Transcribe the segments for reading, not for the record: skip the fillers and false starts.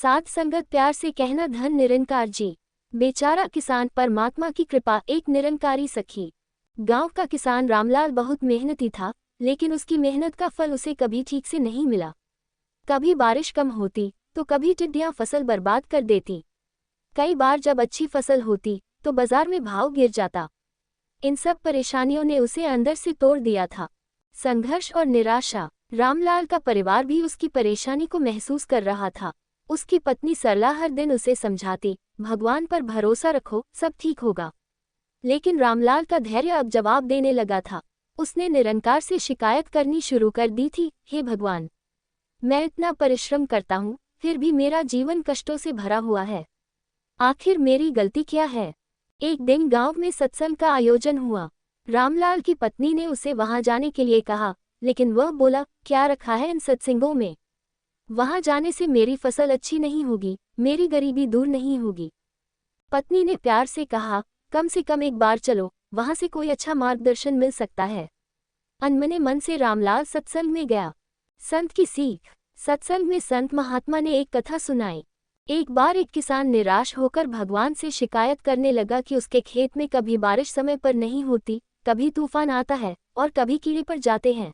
साथ संगत प्यार से कहना धन निरंकार जी। बेचारा किसान परमात्मा की कृपा एक निरंकारी सखी। गांव का किसान रामलाल बहुत मेहनती था, लेकिन उसकी मेहनत का फल उसे कभी ठीक से नहीं मिला। कभी बारिश कम होती तो कभी टिड्डियां फसल बर्बाद कर देती। कई बार जब अच्छी फसल होती तो बाजार में भाव गिर जाता। इन सब परेशानियों ने उसे अंदर से तोड़ दिया था। संघर्ष और निराशा। रामलाल का परिवार भी उसकी परेशानी को महसूस कर रहा था। उसकी पत्नी सरला हर दिन उसे समझाती, भगवान पर भरोसा रखो, सब ठीक होगा। लेकिन रामलाल का धैर्य अब जवाब देने लगा था। उसने निरंकार से शिकायत करनी शुरू कर दी थी, हे भगवान, मैं इतना परिश्रम करता हूँ, फिर भी मेरा जीवन कष्टों से भरा हुआ है। आखिर मेरी गलती क्या है? एक दिन गांव में सत्संग का आयोजन हुआ। रामलाल की पत्नी ने उसे वहां जाने के लिए कहा, लेकिन वह बोला, क्या रखा है इन सत्संगों में? वहां जाने से मेरी फसल अच्छी नहीं होगी, मेरी गरीबी दूर नहीं होगी। पत्नी ने प्यार से कहा, कम से कम एक बार चलो, वहां से कोई अच्छा मार्गदर्शन मिल सकता है। अनमने मन से रामलाल सत्संग में गया। संत की सीख। सत्संग में संत महात्मा ने एक कथा सुनाई। एक बार एक किसान निराश होकर भगवान से शिकायत करने लगा कि उसके खेत में कभी बारिश समय पर नहीं होती, कभी तूफान आता है और कभी कीड़े पड़ जाते हैं।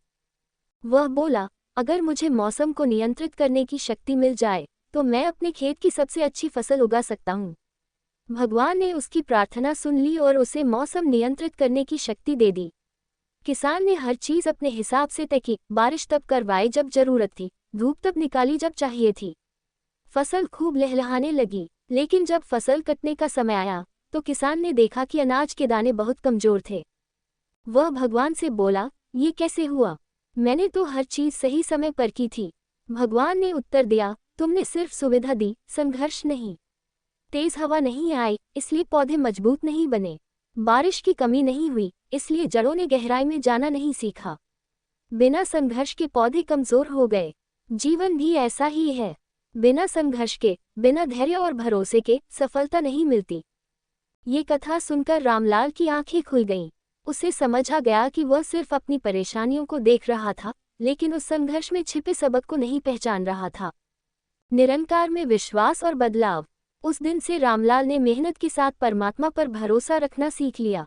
वह बोला, अगर मुझे मौसम को नियंत्रित करने की शक्ति मिल जाए तो मैं अपने खेत की सबसे अच्छी फसल उगा सकता हूँ। भगवान ने उसकी प्रार्थना सुन ली और उसे मौसम नियंत्रित करने की शक्ति दे दी। किसान ने हर चीज अपने हिसाब से तय की, बारिश तब करवाई जब जरूरत थी, धूप तब निकाली जब चाहिए थी। फसल खूब लहलहाने लगी, लेकिन जब फसल कटने का समय आया तो किसान ने देखा कि अनाज के दाने बहुत कमजोर थे। वह भगवान से बोला, ये कैसे हुआ? मैंने तो हर चीज सही समय पर की थी। भगवान ने उत्तर दिया, तुमने सिर्फ सुविधा दी, संघर्ष नहीं। तेज हवा नहीं आई, इसलिए पौधे मजबूत नहीं बने। बारिश की कमी नहीं हुई, इसलिए जड़ों ने गहराई में जाना नहीं सीखा। बिना संघर्ष के पौधे कमजोर हो गए। जीवन भी ऐसा ही है। बिना संघर्ष के, बिना धैर्य और भरोसे के सफलता नहीं मिलती। ये कथा सुनकर रामलाल की आंखें खुल गईं। उसे समझ आ गया कि वह सिर्फ अपनी परेशानियों को देख रहा था, लेकिन उस संघर्ष में छिपे सबक को नहीं पहचान रहा था। निरंकार में विश्वास और बदलाव। उस दिन से रामलाल ने मेहनत के साथ परमात्मा पर भरोसा रखना सीख लिया।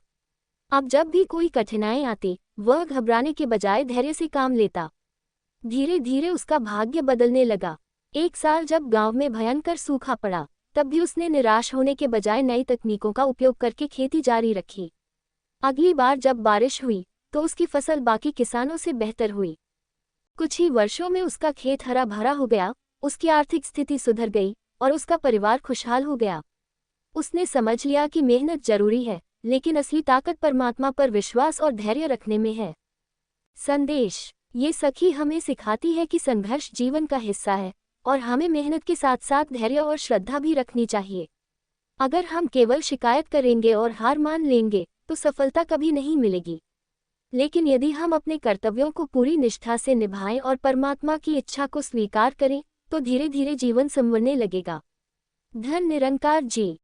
अब जब भी कोई कठिनाई आती, वह घबराने के बजाय धैर्य से काम लेता। धीरे धीरे उसका भाग्य बदलने लगा। एक साल जब गांव में भयंकर सूखा पड़ा, तब भी उसने निराश होने के बजाय नई तकनीकों का उपयोग करके खेती जारी रखी। अगली बार जब बारिश हुई तो उसकी फसल बाकी किसानों से बेहतर हुई। कुछ ही वर्षों में उसका खेत हरा भरा हो गया, उसकी आर्थिक स्थिति सुधर गई और उसका परिवार खुशहाल हो गया। उसने समझ लिया कि मेहनत जरूरी है, लेकिन असली ताकत परमात्मा पर विश्वास और धैर्य रखने में है। संदेश। ये सखी हमें सिखाती है कि संघर्ष जीवन का हिस्सा है और हमें मेहनत के साथ साथ धैर्य और श्रद्धा भी रखनी चाहिए। अगर हम केवल शिकायत करेंगे और हार मान लेंगे तो सफलता कभी नहीं मिलेगी। लेकिन यदि हम अपने कर्तव्यों को पूरी निष्ठा से निभाएं और परमात्मा की इच्छा को स्वीकार करें तो धीरे धीरे जीवन संवरने लगेगा। धन निरंकार जी।